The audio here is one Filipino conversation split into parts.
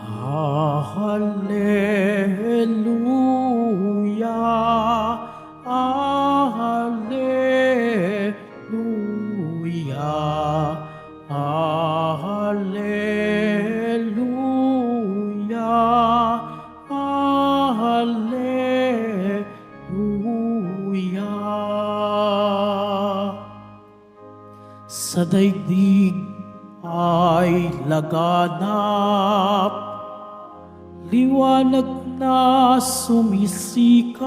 Hallelujah, Hallelujah, Hallelujah, Hallelujah. Sa daigdig ay laganap, liwanag na sumisikat,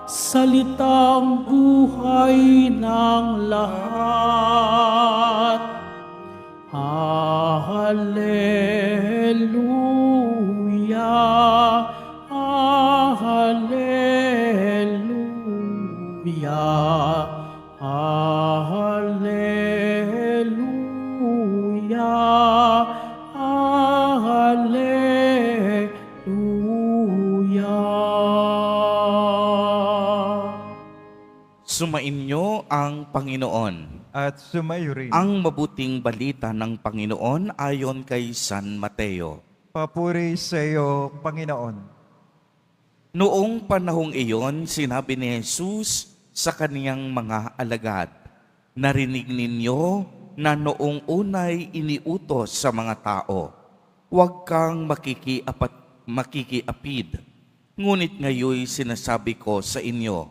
salitang buhay ng lahat. Hallelujah, Hallelujah, Hallelujah, Hallelujah. Sumainyo ang Panginoon. At sumayo rin. Ang mabuting balita ng Panginoon ayon kay San Mateo. Papuri sa iyo, Panginoon. Noong panahong iyon, sinabi ni Jesus sa kaniyang mga alagad, "Narinig ninyo na noong unay iniutos sa mga tao, huwag kang makikiapid. Ngunit ngayon sinasabi ko sa inyo,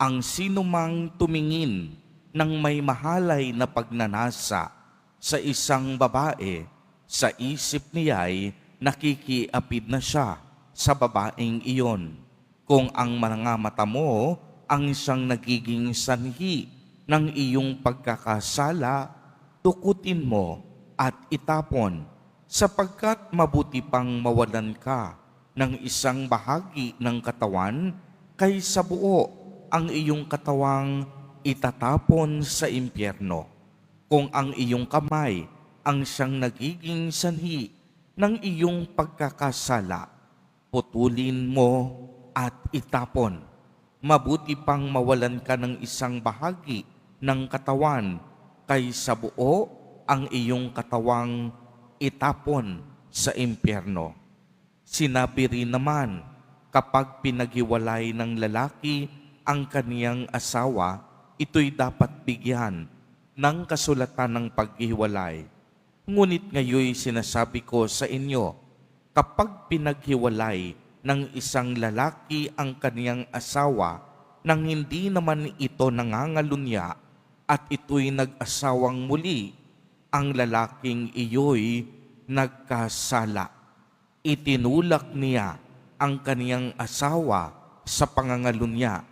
ang sinumang tumingin ng may mahalay na pagnanasa sa isang babae, sa isip niya'y nakikiapid na siya sa babaeng iyon. Kung ang mga mata mo ang isang nagiging sanhi ng iyong pagkakasala, tukutin mo at itapon, sapagkat mabuti pang mawalan ka ng isang bahagi ng katawan kaysa buo ang iyong katawang itatapon sa impyerno. Kung ang iyong kamay ang siyang nagiging sanhi ng iyong pagkakasala, putulin mo at itapon. Mabuti pang mawalan ka ng isang bahagi ng katawan kaysa buo ang iyong katawang itapon sa impyerno. Sinabi rin naman, kapag pinaghiwalay ng lalaki ang kaniyang asawa, ito'y dapat bigyan ng kasulatan ng paghiwalay. Ngunit ngayon sinasabi ko sa inyo, kapag pinaghiwalay ng isang lalaki ang kaniyang asawa nang hindi naman ito nangangalunya at ito'y nag-asawang muli, ang lalaking iyo'y nagkasala. Itinulak niya ang kaniyang asawa sa pangangalunya,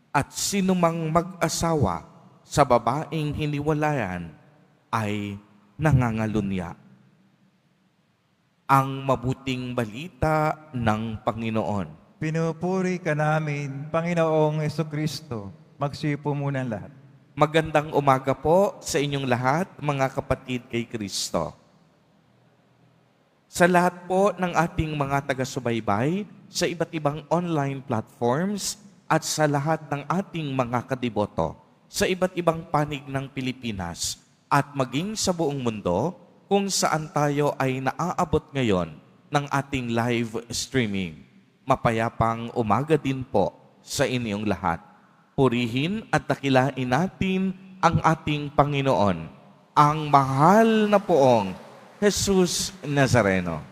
at sinumang mag-asawa sa babaeng hiniwalayan ay nangangalunya. Ang mabuting balita ng Panginoon. Pinupuri ka namin, Panginoong Jesucristo. Magsipo muna ang lahat. Magandang umaga po sa inyong lahat, mga kapatid kay Kristo. Sa lahat po ng ating mga taga-subaybay sa iba't ibang online platforms at sa lahat ng ating mga kadiboto sa iba't ibang panig ng Pilipinas at maging sa buong mundo kung saan tayo ay naaabot ngayon ng ating live streaming. Mapayapang umaga din po sa inyong lahat. Purihin at dakilain natin ang ating Panginoon, ang mahal na poong Jesus Nazareno.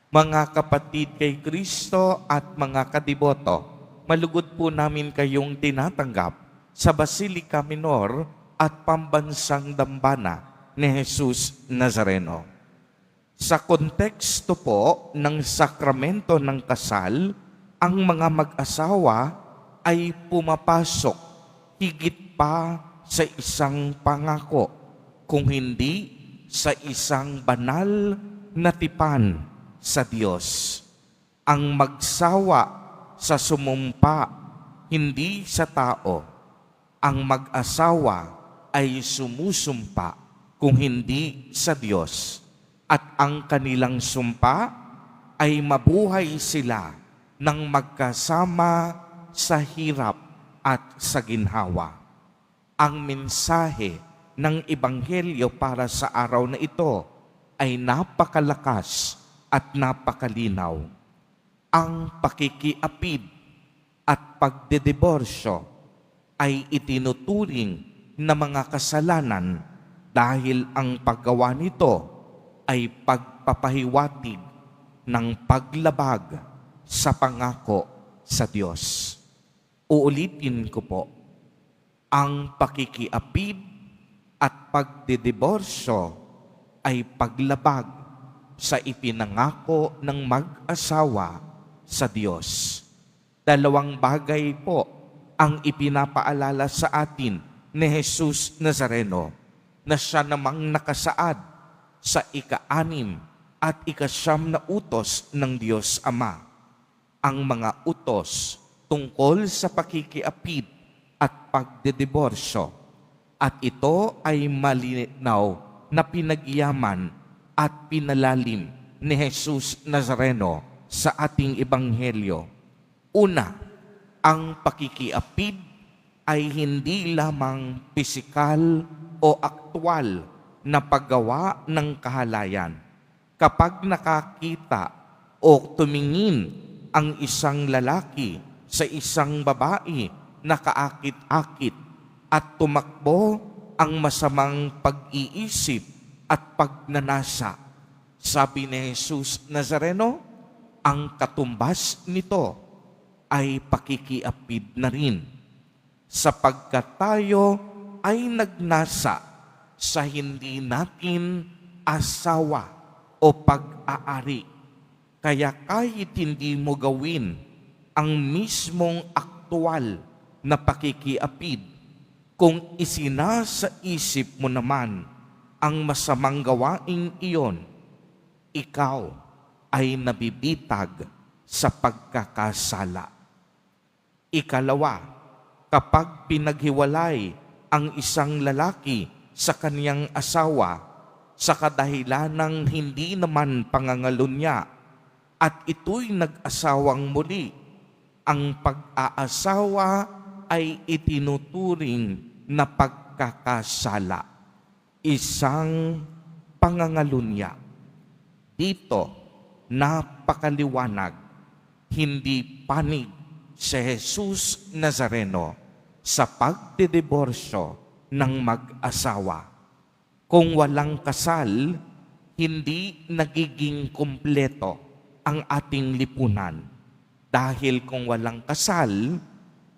Mga kapatid kay Kristo at mga kadiboto, malugod po namin kayong tinatanggap sa Basilica Minor at Pambansang Dambana ni Jesus Nazareno. Sa konteksto po ng sakramento ng kasal, ang mga mag-asawa ay pumapasok higit pa sa isang pangako, kung hindi sa isang banal na tipan sa Diyos. Ang magsawa sa sumumpa, hindi sa tao. Ang mag-asawa ay sumusumpa, kung hindi sa Diyos. At ang kanilang sumpa ay mabuhay sila ng magkasama sa hirap at sa ginhawa. Ang mensahe ng Ebanghelyo para sa araw na ito ay napakalakas at napakalinaw. Ang pakikiapid at pagdediborsyo ay itinuturing na mga kasalanan dahil ang paggawa nito ay pagpapahiwatig ng paglabag sa pangako sa Diyos. Uulitin ko po, ang pakikiapid at pagdidiborsyo ay paglabag sa ipinangako ng mag-asawa sa Diyos. Dalawang bagay po ang ipinapaalala sa atin ni Jesus Nazareno na siya namang nakasaad sa ika-6 at ika-9 na utos ng Diyos Ama. Ang mga utos tungkol sa pakikiapid at pagdidiborsyo, at ito ay malinaw na pinagyaman at pinalalim ni Jesus Nazareno sa ating ebanghelyo. Una, ang pakikiapid ay hindi lamang pisikal o aktwal na paggawa ng kahalayan. Kapag nakakita o tumingin ang isang lalaki sa isang babae na kaakit-akit at tumakbo ang masamang pag-iisip at pagnanasa, sabi ni Jesus Nazareno, ang katumbas nito ay pakikiapid na rin, sapagkat tayo ay nagnasa sa hindi natin asawa o pag-aari. Kaya kahit hindi mo gawin ang mismong aktwal na pakikiapid, kung isinasa isip mo naman ang masamang gawaing iyon, ikaw ay nabibitag sa pagkakasala. Ikalawa, kapag pinaghiwalay ang isang lalaki sa kaniyang asawa sa kadahilanang hindi naman pangangalunya at ito'y nag-asawang muli, ang pag-aasawa ay itinuturing na pagkakasala, isang pangangalunya. Dito, napakaliwanag, hindi panig si Jesus Nazareno sa pagdidiborsyo ng mag-asawa. Kung walang kasal, hindi nagiging kumpleto ang ating lipunan. Dahil kung walang kasal,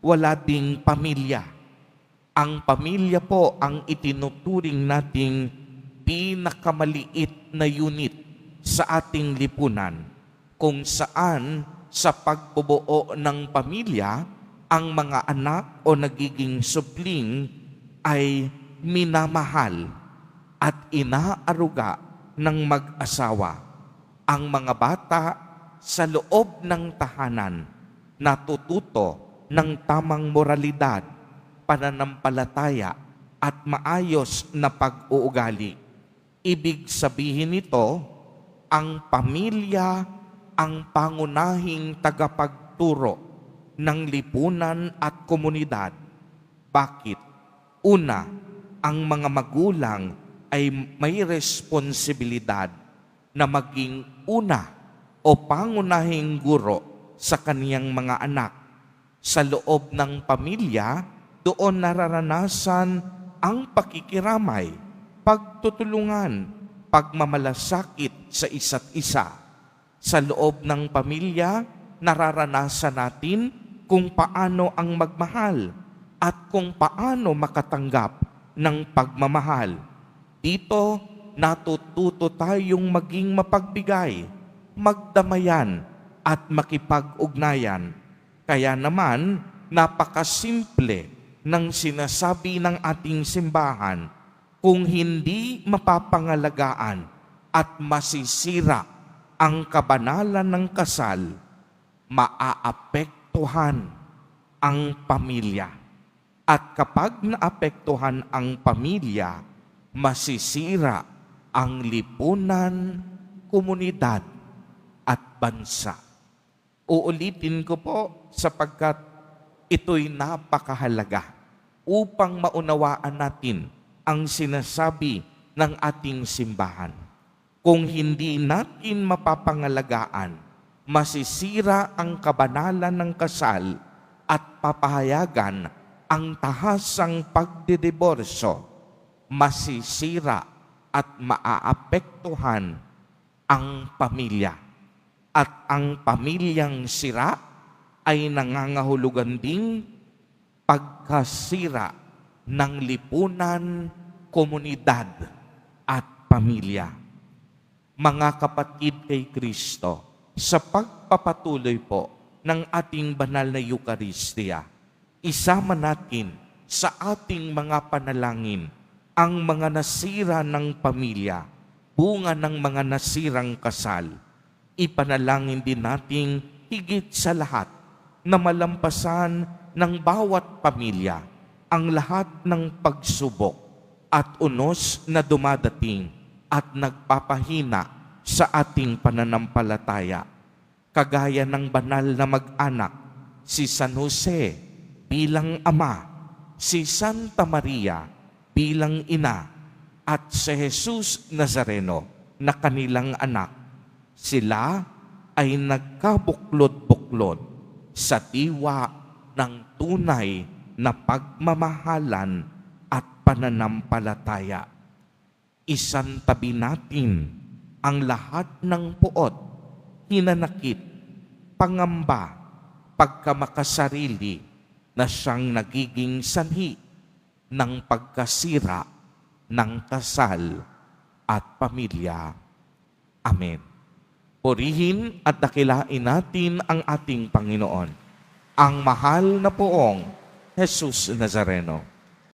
wala ding pamilya. Ang pamilya po ang itinuturing nating pinakamaliit na unit sa ating lipunan, kung saan sa pagbubuo ng pamilya, ang mga anak o nagiging supling ay minamahal at inaaruga ng mag-asawa. Ang mga bata sa loob ng tahanan natututo ng tamang moralidad, pananampalataya at maayos na pag-uugali. Ibig sabihin nito, ang pamilya ang pangunahing tagapagturo ng lipunan at komunidad. Bakit? Una, ang mga magulang ay may responsibilidad na maging una o pangunahing guro sa kaniyang mga anak. Sa loob ng pamilya, doon nararanasan ang pakikiramay, pagtutulungan, pagmamalasakit sa isa't isa. Sa loob ng pamilya, nararanasan natin kung paano ang magmahal at kung paano makatanggap ng pagmamahal. Dito, natututo tayong maging mapagbigay, magdamayan at makipag-ugnayan. Kaya naman, napakasimple ng sinasabi ng ating simbahan, kung hindi mapapangalagaan at masisira ang kabanalan ng kasal, maaapektuhan ang pamilya. At kapag naapektuhan ang pamilya, masisira ang lipunan, komunidad at bansa. Uulitin ko po sapagkat ito'y napakahalaga upang maunawaan natin ang sinasabi ng ating simbahan. Kung hindi natin mapapangalagaan, masisira ang kabanalan ng kasal at papahayagan ang tahasang pagdidiborsyo. Masisira at maaapektuhan ang pamilya. At ang pamilyang sira ay nangangahulugan ding pagkasira ng lipunan, komunidad at pamilya. Mga kapatid kay Kristo, sa pagpapatuloy po ng ating banal na Eucharistia, isama natin sa ating mga panalangin ang mga nasira ng pamilya, bunga ng mga nasirang kasal. Ipanalangin din nating higit sa lahat na malampasan ng bawat pamilya ang lahat ng pagsubok at unos na dumadating at nagpapahina sa ating pananampalataya. Kagaya ng banal na mag-anak, si San Jose bilang ama, si Santa Maria bilang ina, at si Jesus Nazareno na kanilang anak. Sila ay nagkabuklod-buklod sa diwa ng tunay na pagmamahalan at pananampalataya. Isantabi natin ang lahat ng puot, hinanakit, pangamba, pagkamakasarili na siyang nagiging sanhi ng pagkasira ng kasal at pamilya. Amen. Purihin at dakilain natin ang ating Panginoon, ang mahal na poong Jesus Nazareno.